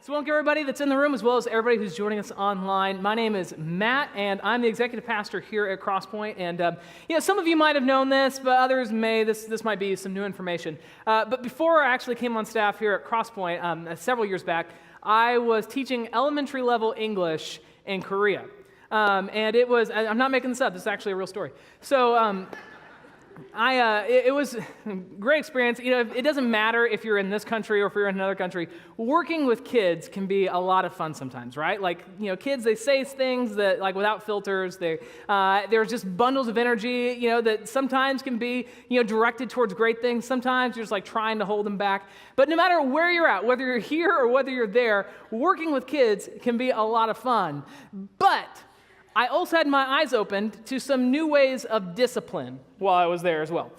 So welcome everybody that's in the room as well as everybody who's joining us online. My name is Matt, and I'm the executive pastor here at Crosspoint. And some of you might have known this, but others may. This might be some new information. But before I actually came on staff here at Crosspoint, several years back, I was teaching elementary level English in Korea. And it was, I'm not making this up, this is actually a real story. So it was a great experience. You know, it doesn't matter if you're in this country or if you're in another country. Working with kids can be a lot of fun sometimes, right? Like, kids, they say things that, like, without filters. They're just bundles of energy, that sometimes can be, directed towards great things. Sometimes you're just, like, trying to hold them back. But no matter where you're at, whether you're here or whether you're there, working with kids can be a lot of fun. But I also had my eyes opened to some new ways of discipline while I was there as well.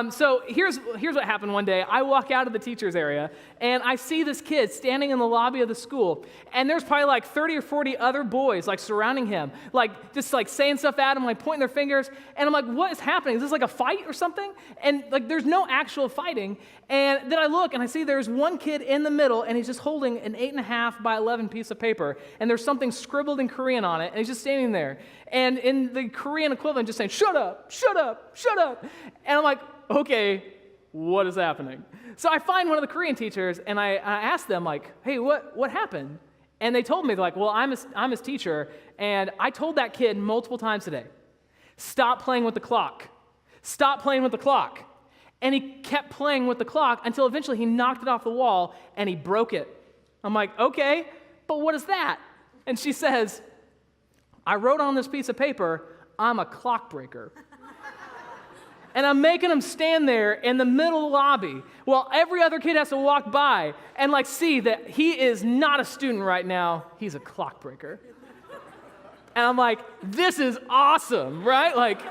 So here's what happened one day. I walk out of the teacher's area, and I see this kid standing in the lobby of the school, and there's probably like 30 or 40 other boys like surrounding him, like just like saying stuff at him, like pointing their fingers, and I'm like, what is happening? Is this like a fight or something? And like there's no actual fighting, and then I look and I see there's one kid in the middle, and he's just holding an 8.5 by 11 piece of paper, and there's something scribbled in Korean on it, and he's just standing there, and in the Korean equivalent just saying, shut up, shut up, shut up. And I'm like, okay, what is happening? So I find one of the Korean teachers, and I ask them, like, hey, what happened? And they told me, they're like, well, I'm his teacher, and I told that kid multiple times today, stop playing with the clock. Stop playing with the clock. And he kept playing with the clock until eventually he knocked it off the wall, and he broke it. I'm like, okay, but what is that? And she says, I wrote on this piece of paper, I'm a clock breaker. And I'm making him stand there in the middle of the lobby while every other kid has to walk by and like see that he is not a student right now, he's a clock breaker. And I'm like, this is awesome, right? Like,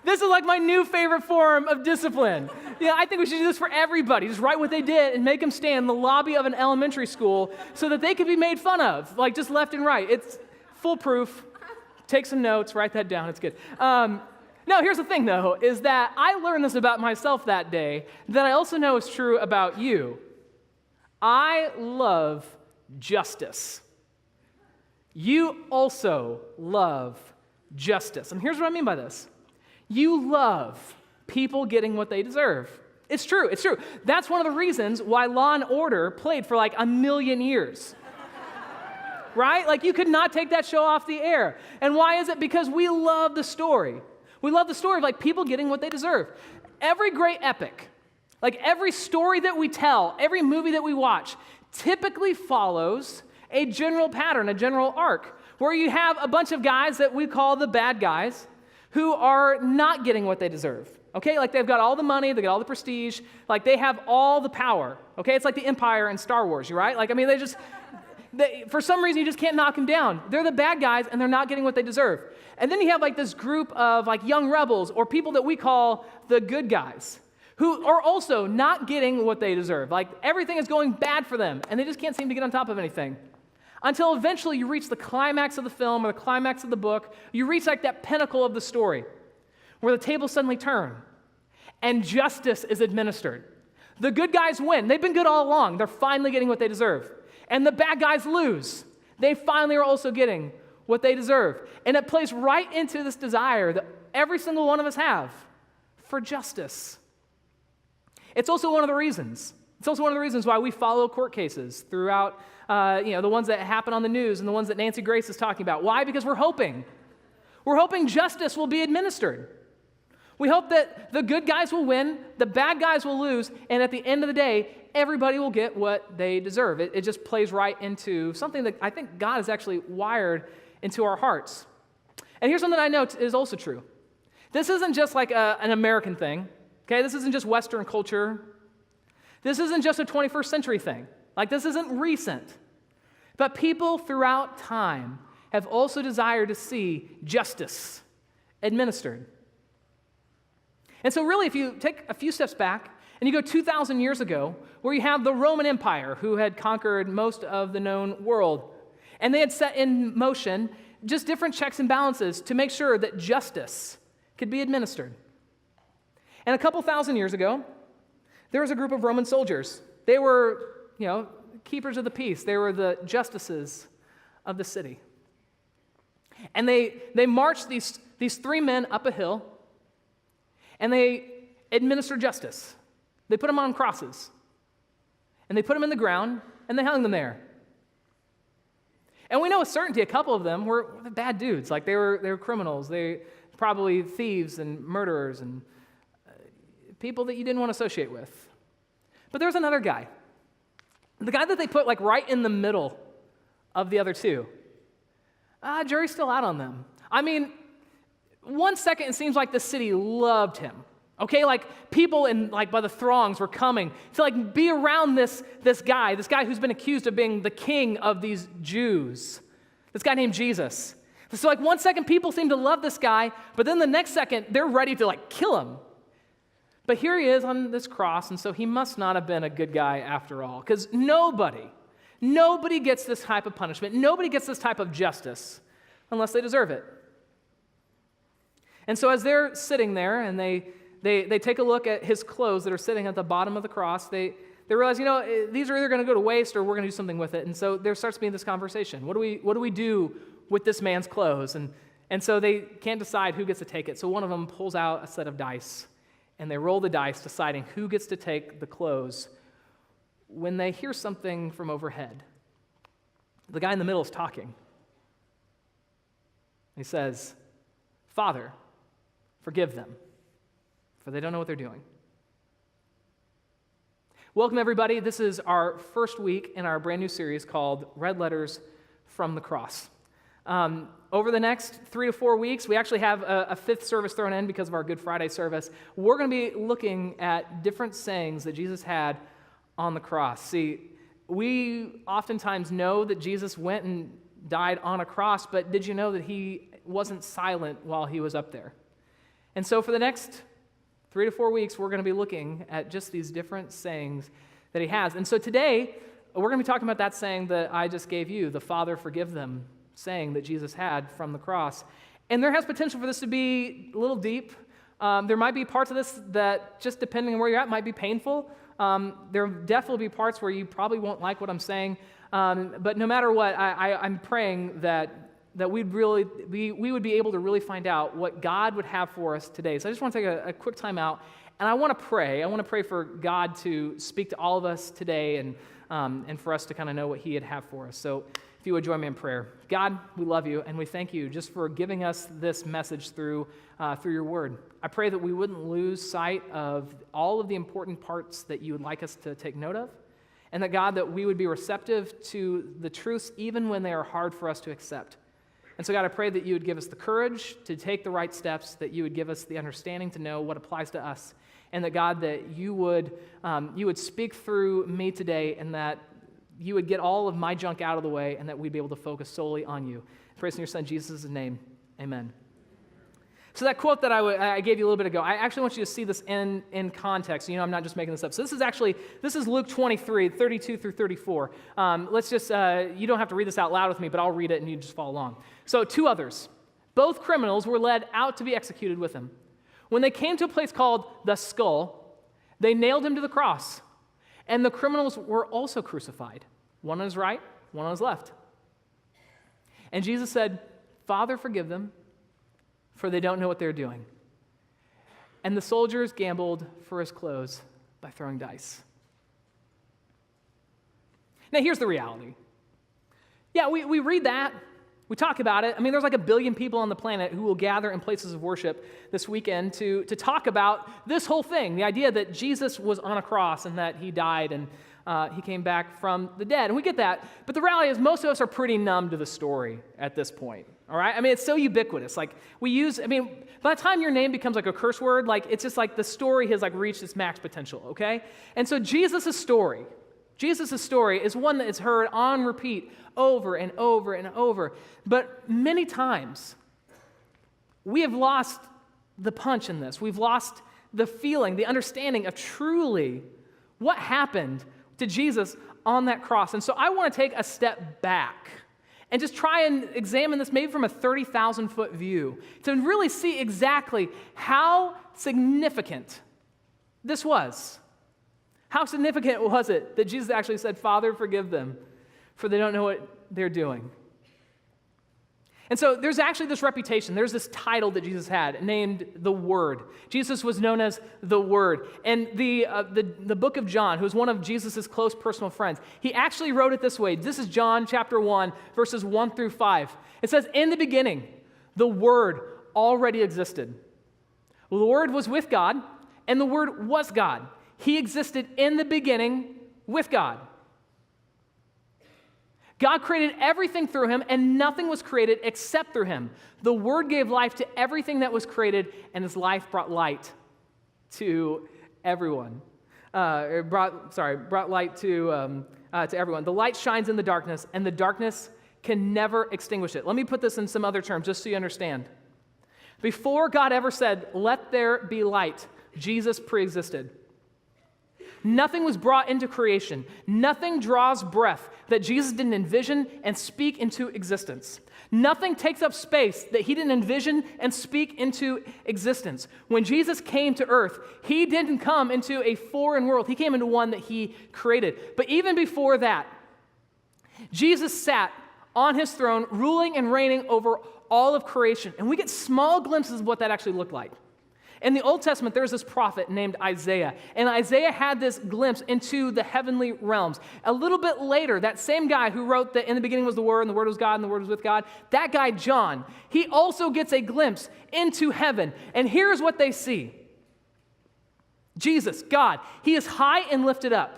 this is like my new favorite form of discipline. Yeah, I think we should do this for everybody. Just write what they did and make them stand in the lobby of an elementary school so that they could be made fun of, like just left and right. It's foolproof. Take some notes, write that down, it's good. No, here's the thing, though, is that I learned this about myself that day that I also know is true about you. I love justice. You also love justice. And here's what I mean by this. You love people getting what they deserve. It's true, it's true. That's one of the reasons why Law and Order played for like 1,000,000 years. Right? Like, you could not take that show off the air. And why is it? Because we love the story. We love the story of like people getting what they deserve. Every great epic, like every story that we tell, every movie that we watch, typically follows a general pattern, a general arc, where you have a bunch of guys that we call the bad guys who are not getting what they deserve. Okay, like they've got all the money, they got all the prestige, like they have all the power. Okay, it's like the Empire in Star Wars, right? Like, I mean, for some reason, you just can't knock them down. They're the bad guys, and they're not getting what they deserve. And then you have like this group of like young rebels or people that we call the good guys who are also not getting what they deserve. Like, everything is going bad for them, and they just can't seem to get on top of anything. Until eventually you reach the climax of the film or the climax of the book. You reach like that pinnacle of the story where the tables suddenly turn and justice is administered. The good guys win. They've been good all along. They're finally getting what they deserve. And the bad guys lose. They finally are also getting what they deserve. And it plays right into this desire that every single one of us have for justice. It's also one of the reasons why we follow court cases throughout, the ones that happen on the news and the ones that Nancy Grace is talking about. Why? Because we're hoping justice will be administered. We hope that the good guys will win, the bad guys will lose, and at the end of the day, everybody will get what they deserve. It just plays right into something that I think God has actually wired into our hearts. And here's something I know is also true. This isn't just like an American thing, okay? This isn't just Western culture. This isn't just a 21st century thing. Like, this isn't recent. But people throughout time have also desired to see justice administered. And so really, if you take a few steps back and you go 2,000 years ago, where you have the Roman Empire who had conquered most of the known world, and they had set in motion just different checks and balances to make sure that justice could be administered. And a couple thousand years ago, there was a group of Roman soldiers. They were, keepers of the peace. They were the justices of the city. And they marched these three men up a hill, and they administered justice. They put them on crosses, and they put them in the ground, and they hung them there. And we know with certainty a couple of them were bad dudes. Like they were criminals. They probably thieves and murderers and people that you didn't want to associate with. But there was another guy. The guy that they put like right in the middle of the other two. Jury's still out on them. I mean, 1 second it seems like the city loved him. Okay, like people in like by the throngs were coming to like be around this guy who's been accused of being the king of these Jews. This guy named Jesus. So like 1 second people seem to love this guy, but then the next second they're ready to like kill him. But here he is on this cross, and so he must not have been a good guy after all, because nobody gets this type of punishment. Nobody gets this type of justice unless they deserve it. And so as they're sitting there and they take a look at his clothes that are sitting at the bottom of the cross. They realize, these are either going to go to waste or we're going to do something with it. And so there starts being this conversation. What do we do with this man's clothes? And so they can't decide who gets to take it. So one of them pulls out a set of dice, and they roll the dice, deciding who gets to take the clothes when they hear something from overhead. The guy in the middle is talking. He says, "Father, forgive them, for they don't know what they're doing." Welcome, everybody. This is our first week in our brand new series called Red Letters from the Cross. Over the next 3 to 4 weeks, we actually have a fifth service thrown in because of our Good Friday service. We're going to be looking at different sayings that Jesus had on the cross. See, we oftentimes know that Jesus went and died on a cross, but did you know that he wasn't silent while he was up there? And so for the next 3 to 4 weeks, we're going to be looking at just these different sayings that he has. And so today, we're going to be talking about that saying that I just gave you, the Father, forgive them, saying that Jesus had from the cross. And there has potential for this to be a little deep. There might be parts of this that, just depending on where you're at, might be painful. There will definitely be parts where you probably won't like what I'm saying. But no matter what, I'm praying that we would be able to really find out what God would have for us today. So I just want to take a quick time out, and I want to pray. I want to pray for God to speak to all of us today and for us to kind of know what he would have for us. So if you would join me in prayer. God, we love you, and we thank you just for giving us this message through your word. I pray that we wouldn't lose sight of all of the important parts that you would like us to take note of, and that, God, that we would be receptive to the truths even when they are hard for us to accept. And so, God, I pray that you would give us the courage to take the right steps, that you would give us the understanding to know what applies to us, and that, God, that you would speak through me today, and that you would get all of my junk out of the way, and that we'd be able to focus solely on you. I pray in your Son, Jesus' name, amen. So that quote that I gave you a little bit ago, I actually want you to see this in context. I'm not just making this up. So this is Luke 23, 32 through 34. Let's just, you don't have to read this out loud with me, but I'll read it and you just follow along. So 2 others, both criminals, were led out to be executed with him. When they came to a place called the Skull, they nailed him to the cross. And the criminals were also crucified, one on his right, one on his left. And Jesus said, "Father, forgive them, for they don't know what they're doing." And the soldiers gambled for his clothes by throwing dice. Now, here's the reality. Yeah, we read that. We talk about it. I mean, there's like 1 billion people on the planet who will gather in places of worship this weekend to talk about this whole thing, the idea that Jesus was on a cross and that he died and he came back from the dead. And we get that. But the reality is most of us are pretty numb to the story at this point. All right? I mean, it's so ubiquitous. Like by the time your name becomes like a curse word, like it's just like the story has like reached its max potential, okay? And so Jesus' story is one that is heard on repeat over and over and over. But many times, we have lost the punch in this. We've lost the feeling, the understanding of truly what happened to Jesus on that cross. And so I want to take a step back and just try and examine this maybe from a 30,000-foot view to really see exactly how significant this was. How significant was it that Jesus actually said, Father, forgive them, for they don't know what they're doing? And so there's actually this reputation, there's this title that Jesus had named the Word. Jesus was known as the Word. And the book of John, who's one of Jesus' close personal friends, he actually wrote it this way. This is John chapter 1, verses 1 through 5. It says, in the beginning, the Word already existed. Well, the Word was with God, and the Word was God. He existed in the beginning with God. God created everything through him, and nothing was created except through him. The Word gave life to everything that was created, and his life brought light to everyone. Brought light to everyone. The light shines in the darkness, and the darkness can never extinguish it. Let me put this in some other terms, just so you understand. Before God ever said, "Let there be light," Jesus preexisted. Nothing was brought into creation. Nothing draws breath that Jesus didn't envision and speak into existence. Nothing takes up space that he didn't envision and speak into existence. When Jesus came to earth, he didn't come into a foreign world. He came into one that he created. But even before that, Jesus sat on his throne, ruling and reigning over all of creation. And we get small glimpses of what that actually looked like. In the Old Testament, there's this prophet named Isaiah, and Isaiah had this glimpse into the heavenly realms. A little bit later, that same guy who wrote that in the beginning was the Word, and the Word was God, and the Word was with God, that guy, John, he also gets a glimpse into heaven. And here's what they see. Jesus, God, he is high and lifted up.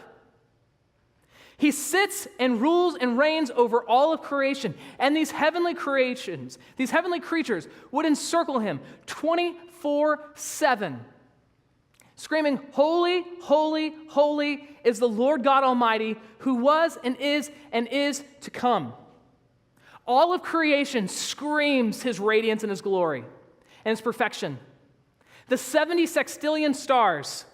He sits and rules and reigns over all of creation. And these heavenly creations, these heavenly creatures would encircle him 24/7, screaming, "Holy, holy, holy is the Lord God Almighty, who was and is to come." All of creation screams his radiance and his glory and his perfection. The 70 sextillion stars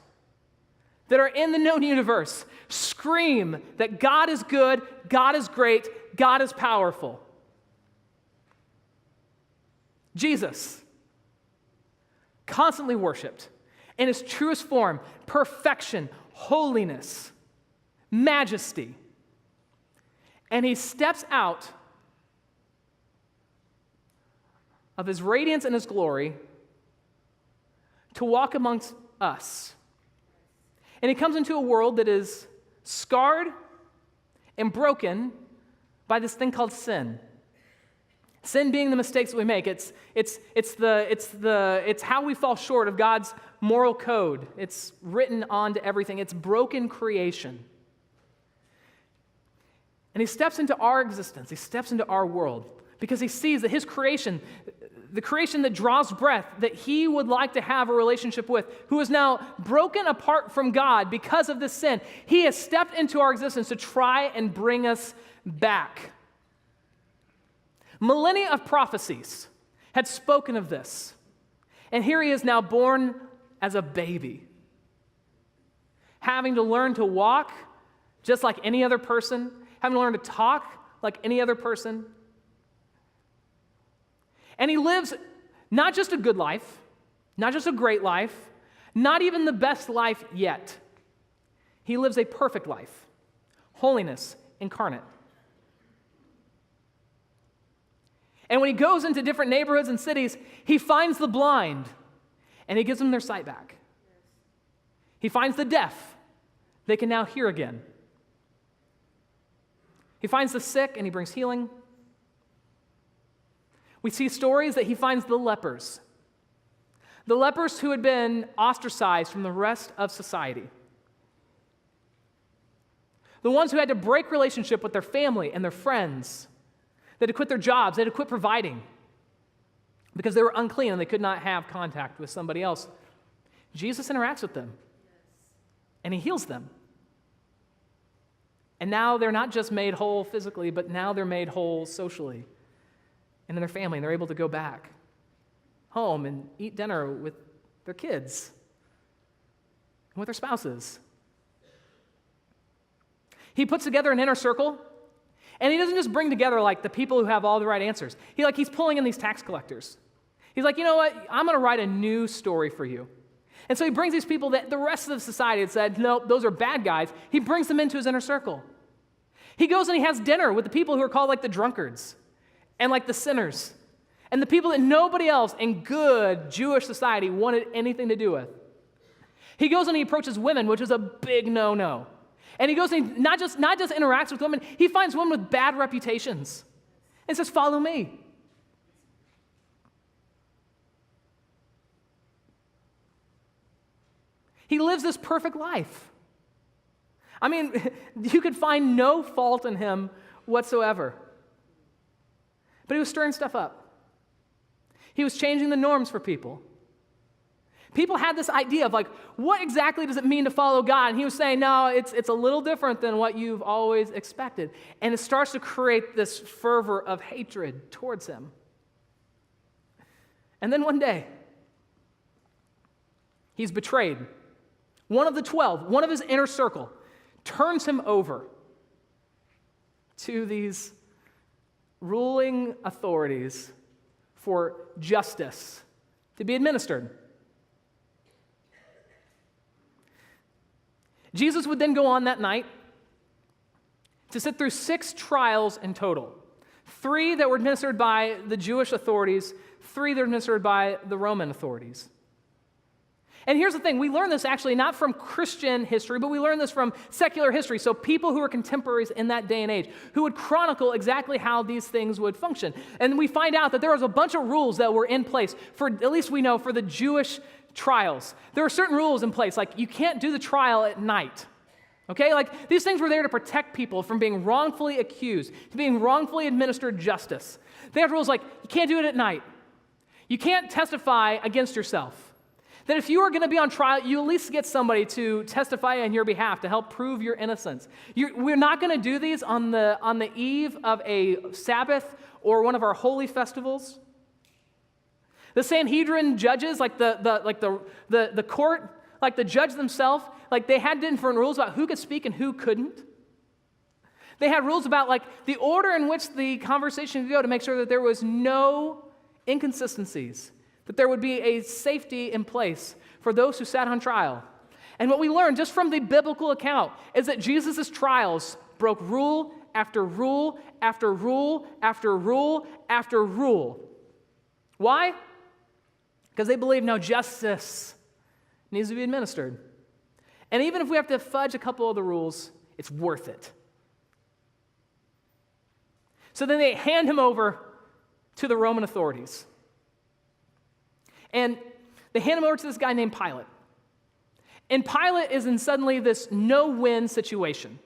that are in the known universe scream that God is good, God is great, God is powerful. Jesus, constantly worshiped in his truest form, perfection, holiness, majesty. And he steps out of his radiance and his glory to walk amongst us. And he comes into a world that is scarred and broken by this thing called sin. Sin being the mistakes that we make. It's how we fall short of God's moral code. It's written onto everything. It's broken creation. And he steps into our existence. He steps into our world because he sees that his creation, the creation that draws breath, that he would like to have a relationship with, who is now broken apart from God because of this sin, he has stepped into our existence to try and bring us back. Millennia of prophecies had spoken of this. And here he is now born as a baby, having to learn to walk just like any other person, having to learn to talk like any other person. And he lives not just a good life, not just a great life, not even the best life yet. He lives a perfect life, holiness incarnate. And when he goes into different neighborhoods and cities, he finds the blind and he gives them their sight back. He finds the deaf. They can now hear again. He finds the sick and he brings healing. We see stories that he finds the lepers who had been ostracized from the rest of society, the ones who had to break relationship with their family and their friends. They had to quit their jobs. They had to quit providing because they were unclean and they could not have contact with somebody else. Jesus interacts with them, and he heals them. And now they're not just made whole physically, but now they're made whole socially and in their family, and they're able to go back home and eat dinner with their kids and with their spouses. He puts together an inner circle. And he doesn't just bring together like the people who have all the right answers. He's pulling in these tax collectors. He's like, you know what? I'm going to write a new story for you. And so he brings these people that the rest of society had said, no, those are bad guys. He brings them into his inner circle. He goes and he has dinner with the people who are called like the drunkards and like the sinners and the people that nobody else in good Jewish society wanted anything to do with. He goes and he approaches women, which is a big no-no. And he goes and he not just interacts with women, he finds women with bad reputations and says, follow me. He lives this perfect life. I mean, you could find no fault in him whatsoever. But he was stirring stuff up. He was changing the norms for people. People had this idea of like, what exactly does it mean to follow God? And he was saying, no, it's a little different than what you've always expected. And it starts to create this fervor of hatred towards him. And then one day, he's betrayed. One of the 12, one of his inner circle, turns him over to these ruling authorities for justice to be administered. Jesus would then go on that night to sit through 6 trials in total. 3 that were administered by the Jewish authorities, 3 that were administered by the Roman authorities. And here's the thing, we learn this actually not from Christian history, but we learn this from secular history. So people who were contemporaries in that day and age, who would chronicle exactly how these things would function. And we find out that there was a bunch of rules that were in place for, at least we know, for the Jewish trials. There are certain rules in place, like you can't do the trial at night. Okay, like these things were there to protect people from being wrongfully accused, to being wrongfully administered justice. They have rules like you can't do it at night. You can't testify against yourself. That if you are going to be on trial, you at least get somebody to testify on your behalf to help prove your innocence. We're not going to do these on the eve of a Sabbath or one of our holy festivals. The Sanhedrin judges, like the court, like the judge themselves, like they had different rules about who could speak and who couldn't. They had rules about like the order in which the conversation could go to make sure that there was no inconsistencies, that there would be a safety in place for those who sat on trial. And what we learn just from the biblical account is that Jesus' trials broke rule after rule after rule after rule after rule. Why? Because they believe no justice needs to be administered. And even if we have to fudge a couple of the rules, it's worth it. So then they hand him over to the Roman authorities. And they hand him over to this guy named Pilate. And Pilate is in suddenly this no-win situation.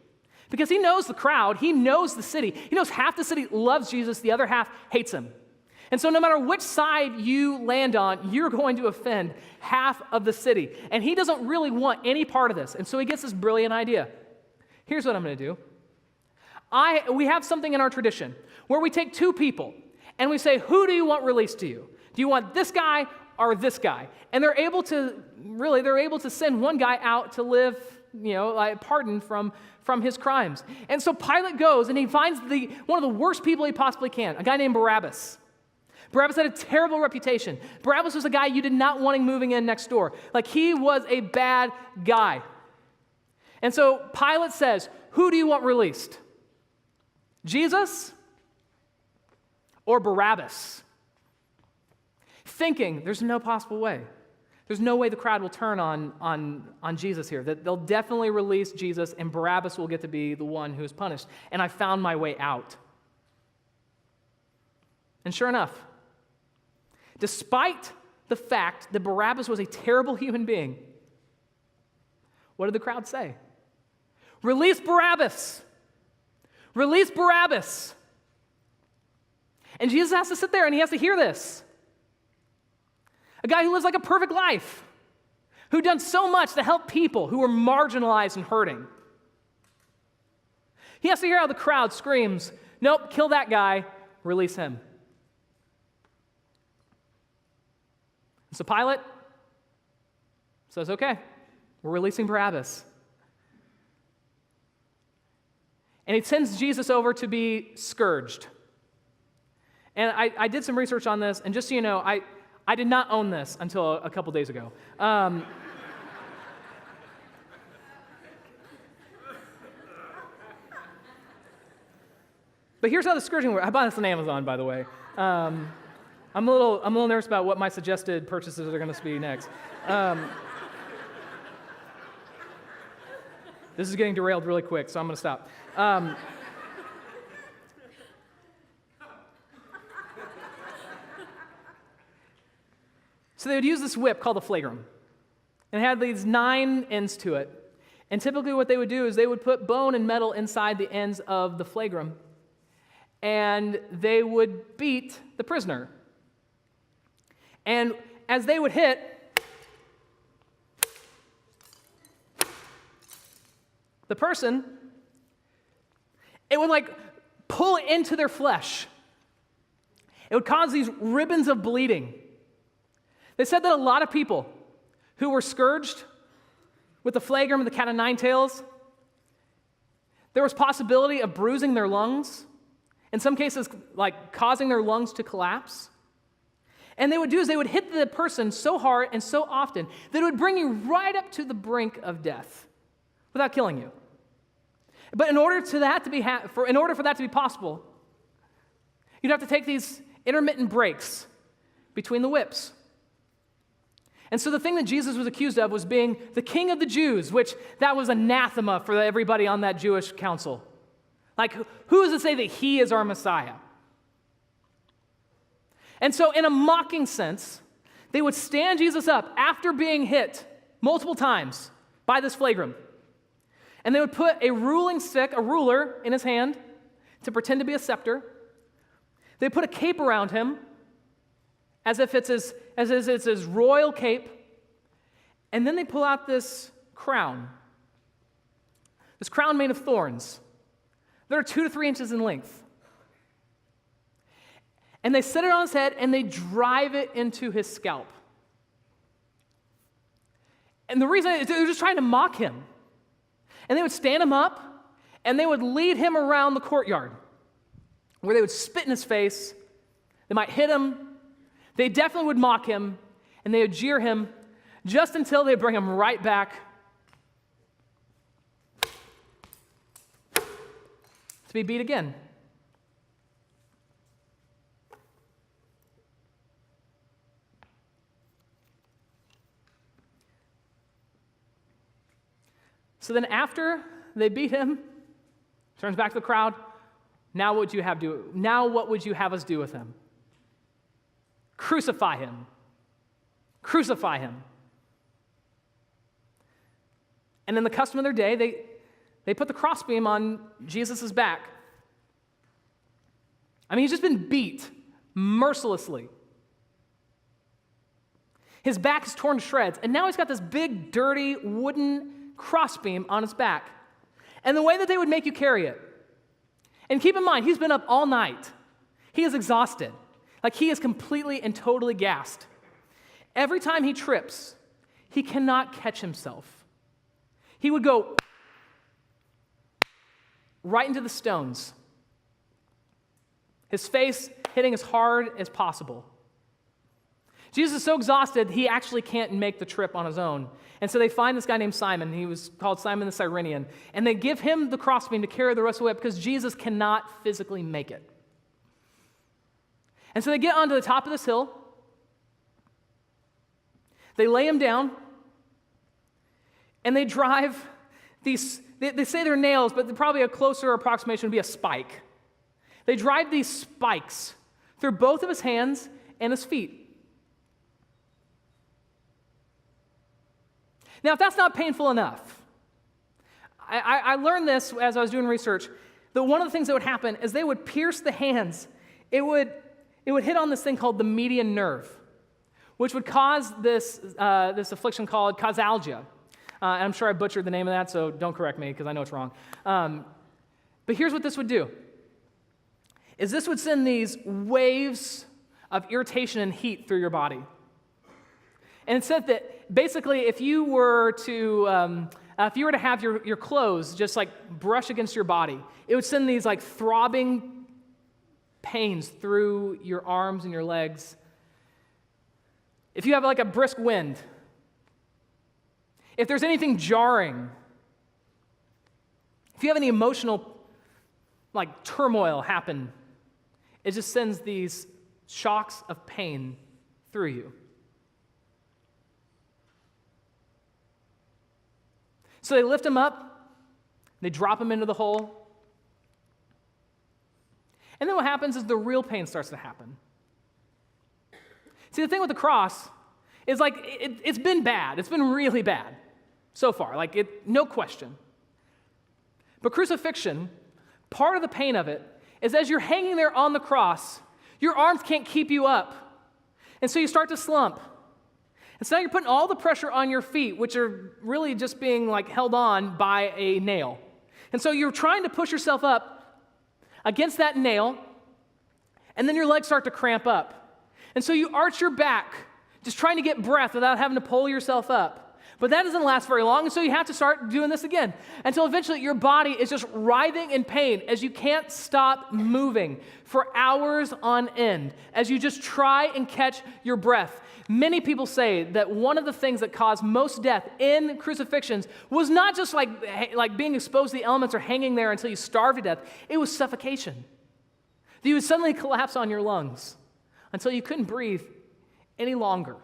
Because he knows the crowd, he knows the city. He knows half the city loves Jesus, the other half hates him. And so no matter which side you land on, you're going to offend half of the city. And he doesn't really want any part of this. And so he gets this brilliant idea. Here's what I'm going to do. We have something in our tradition where we take 2 people and we say, who do you want released to you? Do you want this guy or this guy? And they're able to send one guy out to live, pardoned from his crimes. And so Pilate goes and he finds one of the worst people he possibly can, a guy named Barabbas. Barabbas had a terrible reputation. Barabbas was a guy you did not want moving in next door. Like he was a bad guy. And so Pilate says, who do you want released? Jesus or Barabbas? Thinking there's no possible way. There's no way the crowd will turn on Jesus here. That they'll definitely release Jesus and Barabbas will get to be the one who is punished. And I found my way out. And sure enough, despite the fact that Barabbas was a terrible human being, what did the crowd say? Release Barabbas! Release Barabbas! And Jesus has to sit there and he has to hear this. A guy who lives like a perfect life, who done so much to help people who were marginalized and hurting. He has to hear how the crowd screams, nope, kill that guy, release him. So Pilate says, okay, we're releasing Barabbas. And he sends Jesus over to be scourged. And I did some research on this, and just so you know, I did not own this until a couple days ago. But here's how the scourging works. I bought this on Amazon, by the way. I'm a little nervous about what my suggested purchases are going to be next. This is getting derailed really quick, so I'm going to stop. So they would use this whip called the flagrum. And it had these 9 ends to it. And typically what they would do is they would put bone and metal inside the ends of the flagrum. And they would beat the prisoner. And as they would hit, the person, it would like pull into their flesh. It would cause these ribbons of bleeding. They said that a lot of people who were scourged with the flagrum and the cat of nine tails, there was possibility of bruising their lungs, in some cases like causing their lungs to collapse. And they would do is they would hit the person so hard and so often that it would bring you right up to the brink of death without killing you. But in order for that to be possible, you'd have to take these intermittent breaks between the whips. And so the thing that Jesus was accused of was being the king of the Jews, which that was anathema for everybody on that Jewish council. Like, who is to say that he is our Messiah? And so in a mocking sense, they would stand Jesus up after being hit multiple times by this flagrum. And they would put a ruling stick, a ruler, in his hand to pretend to be a scepter. They put a cape around him as if it's his royal cape. And then they pull out this crown made of thorns. They're 2 to 3 inches in length. And they set it on his head and they drive it into his scalp. And the reason is they're just trying to mock him. And they would stand him up and they would lead him around the courtyard where they would spit in his face. They might hit him. They definitely would mock him and they would jeer him just until they bring him right back to be beat again. So then after they beat him, turns back to the crowd, now what would you have us do with him? Crucify him. Crucify him. And in the custom of their day, they put the crossbeam on Jesus' back. I mean, he's just been beat mercilessly. His back is torn to shreds, and now he's got this big, dirty, wooden crossbeam on his back. And the way that they would make you carry it, and keep in mind, he's been up all night. He is exhausted. Like he is completely and totally gassed. Every time he trips, he cannot catch himself. He would go right into the stones, his face hitting as hard as possible. Jesus is so exhausted, he actually can't make the trip on his own. And so they find this guy named Simon. He was called Simon the Cyrenian. And they give him the crossbeam to carry the rest of the way because Jesus cannot physically make it. And so they get onto the top of this hill. They lay him down. And they drive these, they say they're nails, but probably a closer approximation would be a spike. They drive these spikes through both of his hands and his feet. Now, if that's not painful enough, I learned this as I was doing research, that one of the things that would happen is they would pierce the hands. It would hit on this thing called the median nerve, which would cause this affliction called causalgia. And I'm sure I butchered the name of that, so don't correct me because I know it's wrong. But here's what this would do, is this would send these waves of irritation and heat through your body. And it said that basically if you were to have your clothes just like brush against your body, it would send these like throbbing pains through your arms and your legs. If you have like a brisk wind, if there's anything jarring, if you have any emotional like turmoil happen. It just sends these shocks of pain through you. So they lift him up, they drop him into the hole. And then what happens is the real pain starts to happen. See, the thing with the cross is like it's been bad. It's been really bad so far, no question. But crucifixion, part of the pain of it is as you're hanging there on the cross, your arms can't keep you up. And so you start to slump. And so now you're putting all the pressure on your feet, which are really just being like held on by a nail. And so you're trying to push yourself up against that nail, and then your legs start to cramp up. And so you arch your back, just trying to get breath without having to pull yourself up. But that doesn't last very long, and so you have to start doing this again until eventually your body is just writhing in pain as you can't stop moving for hours on end, as you just try and catch your breath. Many people say that one of the things that caused most death in crucifixions was not just like being exposed to the elements or hanging there until you starve to death. It was suffocation. That you would suddenly collapse on your lungs until you couldn't breathe any longer.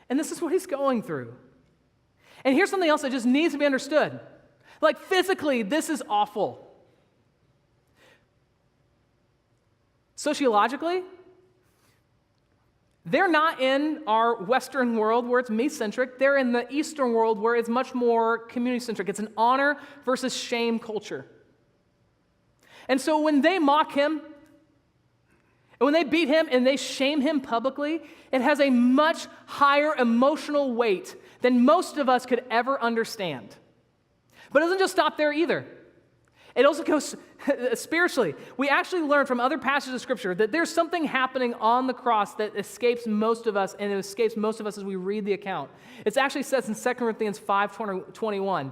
And this is what he's going through. And here's something else that just needs to be understood. Like physically, this is awful. Sociologically, they're not in our Western world where it's me-centric. They're in the Eastern world where it's much more community-centric. It's an honor versus shame culture. And so when they mock him, and when they beat him and they shame him publicly, it has a much higher emotional weight than most of us could ever understand. But it doesn't just stop there either. It also goes spiritually. We actually learn from other passages of Scripture that there's something happening on the cross that escapes most of us, and it escapes most of us as we read the account. It actually says in 2 Corinthians 5:21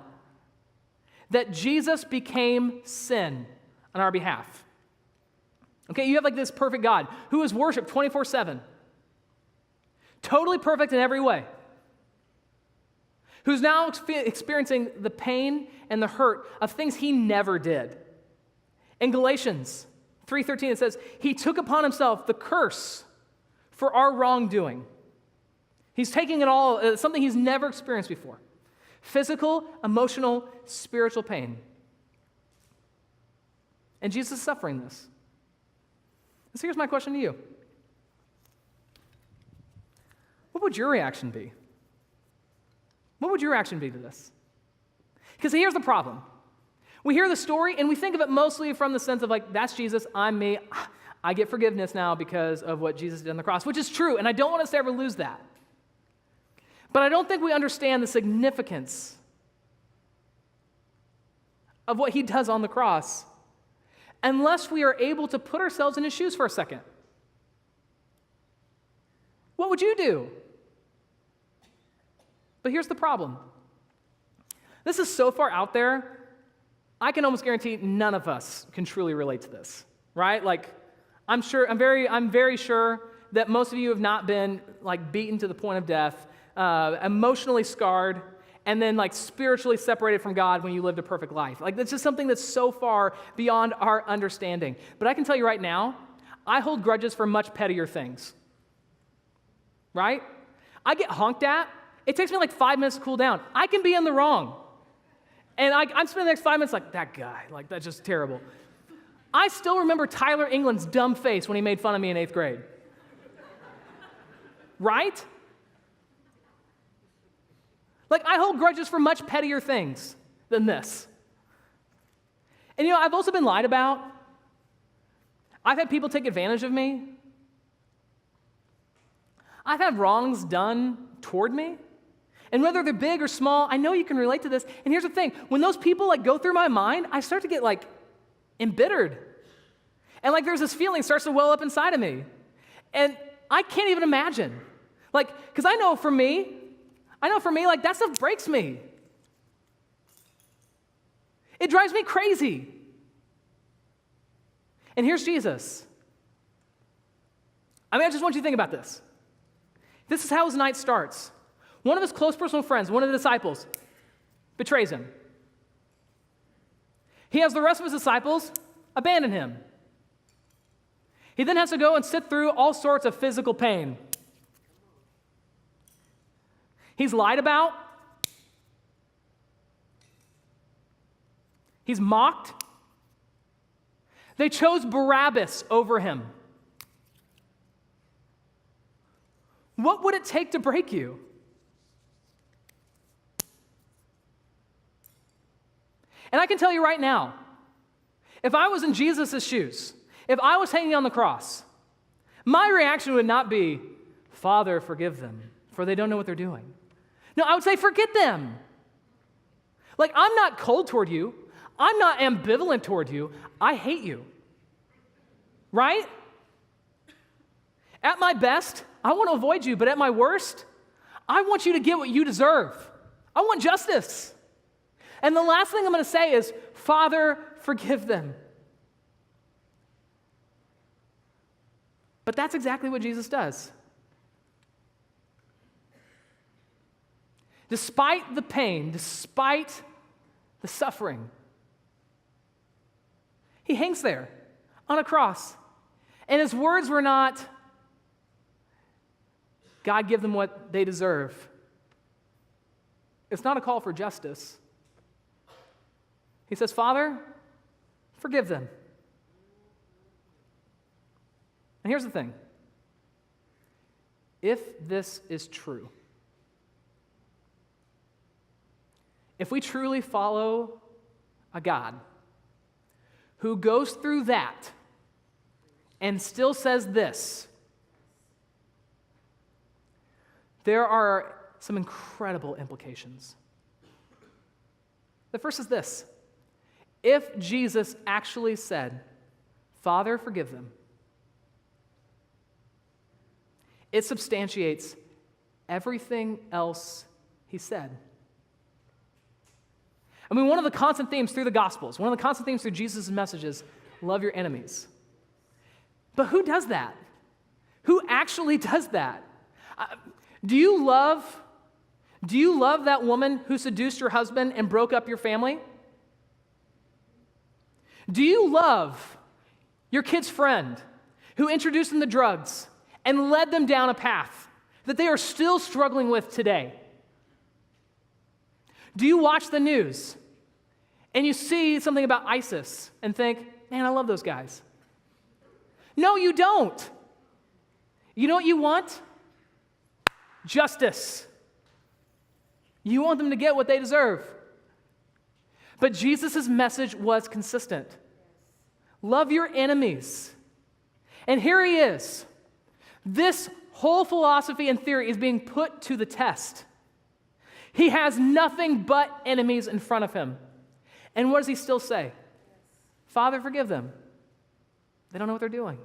that Jesus became sin on our behalf. Okay, you have like this perfect God who is worshiped 24/7, totally perfect in every way, who's now experiencing the pain and the hurt of things he never did. In Galatians 3:13 it says, he took upon himself the curse for our wrongdoing. He's taking it all, something he's never experienced before. Physical, emotional, spiritual pain. And Jesus is suffering this. So here's my question to you. What would your reaction be? What would your reaction be to this? Because here's the problem. We hear the story and we think of it mostly from the sense of like, that's Jesus, I'm me, I get forgiveness now because of what Jesus did on the cross, which is true, and I don't want us to ever lose that. But I don't think we understand the significance of what he does on the cross unless we are able to put ourselves in his shoes for a second. What would you do? But here's the problem. This is so far out there, I can almost guarantee none of us can truly relate to this, right? Like, I'm very sure that most of you have not been like beaten to the point of death, emotionally scarred, and then like spiritually separated from God when you lived a perfect life. Like that's just something that's so far beyond our understanding. But I can tell you right now, I hold grudges for much pettier things. Right? I get honked at. It takes me like 5 minutes to cool down. I can be in the wrong. And I'm spending the next 5 minutes like, that guy, like that's just terrible. I still remember Tyler England's dumb face when he made fun of me in 8th grade. Right? Like, I hold grudges for much pettier things than this. And you know, I've also been lied about. I've had people take advantage of me. I've had wrongs done toward me. And whether they're big or small, I know you can relate to this. And here's the thing. When those people like go through my mind, I start to get like embittered. And like there's this feeling starts to well up inside of me. And I can't even imagine. Like, because I know for me, like, that stuff breaks me. It drives me crazy. And here's Jesus. I just want you to think about this. This is how his night starts. One of his close personal friends, one of the disciples, betrays him. He has the rest of his disciples abandon him. He then has to go and sit through all sorts of physical pain. He's lied about. He's mocked. They chose Barabbas over him. What would it take to break you? And I can tell you right now, if I was in Jesus' shoes, if I was hanging on the cross, my reaction would not be, Father, forgive them, for they don't know what they're doing. No, I would say, forget them. Like, I'm not cold toward you. I'm not ambivalent toward you. I hate you. Right? At my best, I want to avoid you, but at my worst, I want you to get what you deserve. I want justice. And the last thing I'm going to say is, Father, forgive them. But that's exactly what Jesus does. Despite the pain, despite the suffering, he hangs there on a cross. And his words were not, God, give them what they deserve. It's not a call for justice. He says, Father, forgive them. And here's the thing. If this is true, if we truly follow a God who goes through that and still says this, there are some incredible implications. The first is this. If Jesus actually said, Father, forgive them, it substantiates everything else he said. I mean, one of the constant themes through the Gospels, one of the constant themes through Jesus' messages, love your enemies. But who does that? Who actually does that? Do you love that woman who seduced your husband and broke up your family? Do you love your kid's friend who introduced them to drugs and led them down a path that they are still struggling with today? Do you watch the news and you see something about ISIS and think, man, I love those guys? No, you don't. You know what you want? Justice. You want them to get what they deserve. But Jesus' message was consistent. Love your enemies. And here he is. This whole philosophy and theory is being put to the test. He has nothing but enemies in front of him. And what does he still say? Father, forgive them. They don't know what they're doing.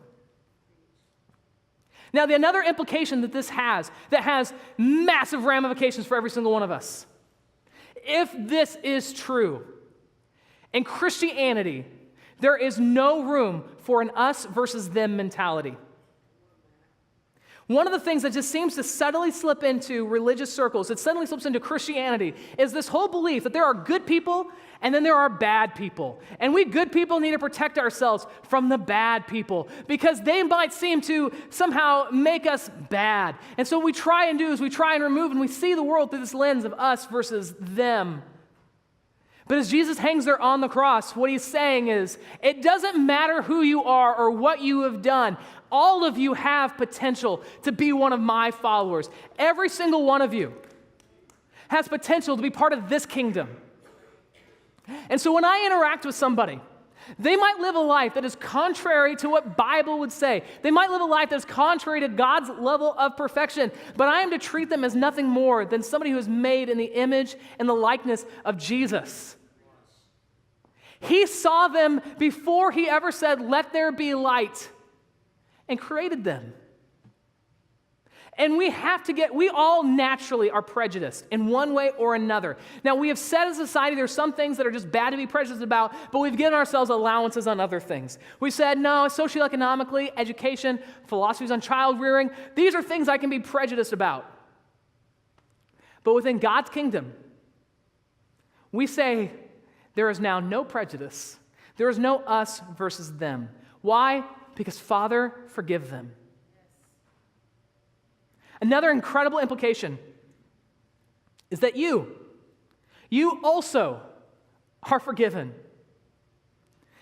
Now, the another implication that this has, that has massive ramifications for every single one of us, if this is true, in Christianity, there is no room for an us versus them mentality. One of the things that just seems to subtly slip into religious circles, it suddenly slips into Christianity, is this whole belief that there are good people and then there are bad people. And we good people need to protect ourselves from the bad people because they might seem to somehow make us bad. And so what we try and do is we try and remove and we see the world through this lens of us versus them. But as Jesus hangs there on the cross, what he's saying is, it doesn't matter who you are or what you have done. All of you have potential to be one of my followers. Every single one of you has potential to be part of this kingdom. And so when I interact with somebody, they might live a life that is contrary to what Bible would say. They might live a life that is contrary to God's level of perfection, but I am to treat them as nothing more than somebody who is made in the image and the likeness of Jesus. He saw them before he ever said, "Let there be light," and created them. And we all naturally are prejudiced in one way or another. Now, we have said as a society there's some things that are just bad to be prejudiced about, but we've given ourselves allowances on other things. We said, no, socioeconomically, education, philosophies on child rearing, these are things I can be prejudiced about. But within God's kingdom, we say there is now no prejudice There is no us versus them. Why? Because Father, forgive them. Another incredible implication is that you also are forgiven.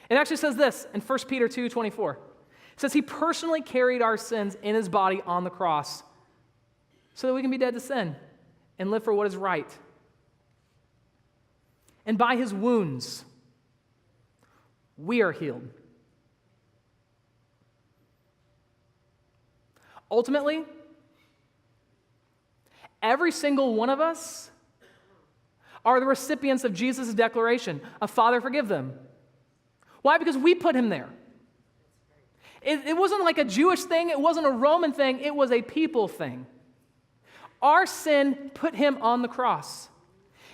It actually says this in 1 Peter 2:24. It says he personally carried our sins in his body on the cross so that we can be dead to sin and live for what is right. And by his wounds, we are healed. Ultimately, every single one of us are the recipients of Jesus' declaration of Father, forgive them. Why? Because we put him there. It wasn't like a Jewish thing. It wasn't a Roman thing. It was a people thing. Our sin put him on the cross.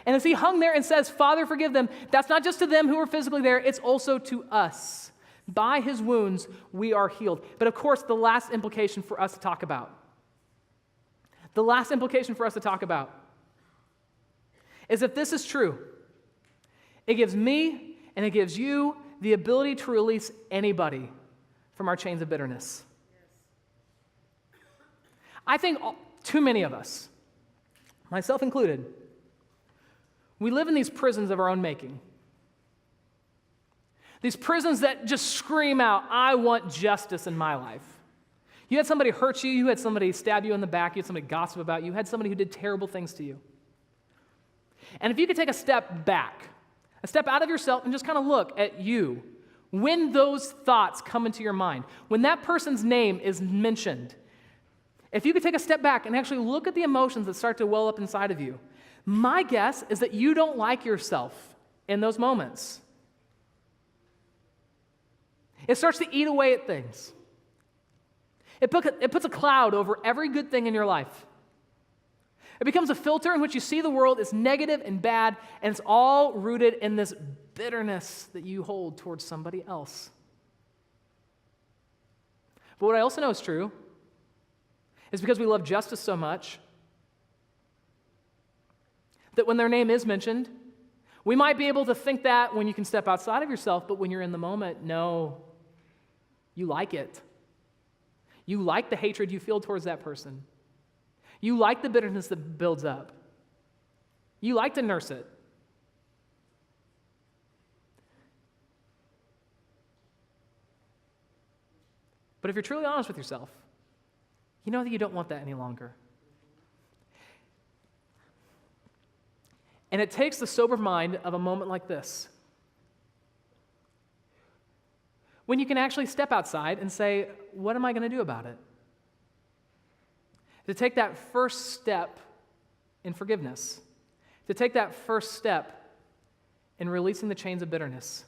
And as he hung there and says, Father, forgive them, that's not just to them who were physically there, it's also to us. By his wounds, we are healed. But of course, the last implication for us to talk about is if this is true, it gives me and it gives you the ability to release anybody from our chains of bitterness. I think too many of us, myself included, we live in these prisons of our own making. These prisons that just scream out, I want justice in my life. You had somebody hurt you, you had somebody stab you in the back, you had somebody gossip about you, you had somebody who did terrible things to you. And if you could take a step back, a step out of yourself and just kind of look at you, when those thoughts come into your mind, when that person's name is mentioned, if you could take a step back and actually look at the emotions that start to well up inside of you, my guess is that you don't like yourself in those moments. It starts to eat away at things. It puts a cloud over every good thing in your life. It becomes a filter in which you see the world as negative and bad, and it's all rooted in this bitterness that you hold towards somebody else. But what I also know is true is because we love justice so much that when their name is mentioned, we might be able to think that when you can step outside of yourself, but when you're in the moment, no, you like it. You like the hatred you feel towards that person. You like the bitterness that builds up. You like to nurse it. But if you're truly honest with yourself, you know that you don't want that any longer. And it takes the sober mind of a moment like this, when you can actually step outside and say, what am I going to do about it? To take that first step in forgiveness, to take that first step in releasing the chains of bitterness.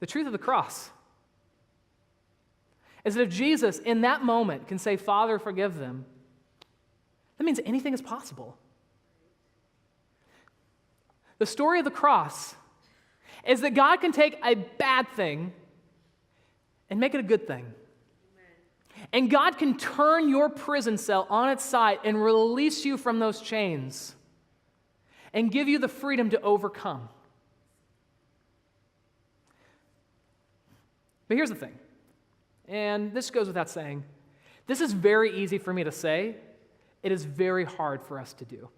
The truth of the cross is that if Jesus in that moment can say, Father, forgive them, that means anything is possible. The story of the cross is that God can take a bad thing and make it a good thing. And God can turn your prison cell on its side and release you from those chains and give you the freedom to overcome. But here's the thing, and this goes without saying, this is very easy for me to say. It is very hard for us to do.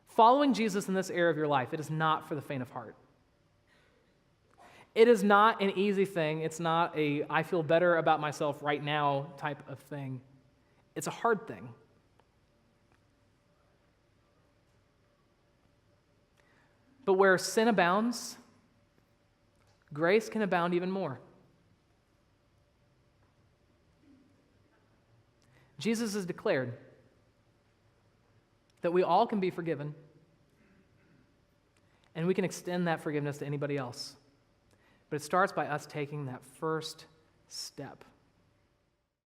Following Jesus in this area of your life, it is not for the faint of heart. It is not an easy thing. It's not a I feel better about myself right now type of thing. It's a hard thing. But where sin abounds, grace can abound even more. Jesus has declared that we all can be forgiven, and we can extend that forgiveness to anybody else. But it starts by us taking that first step.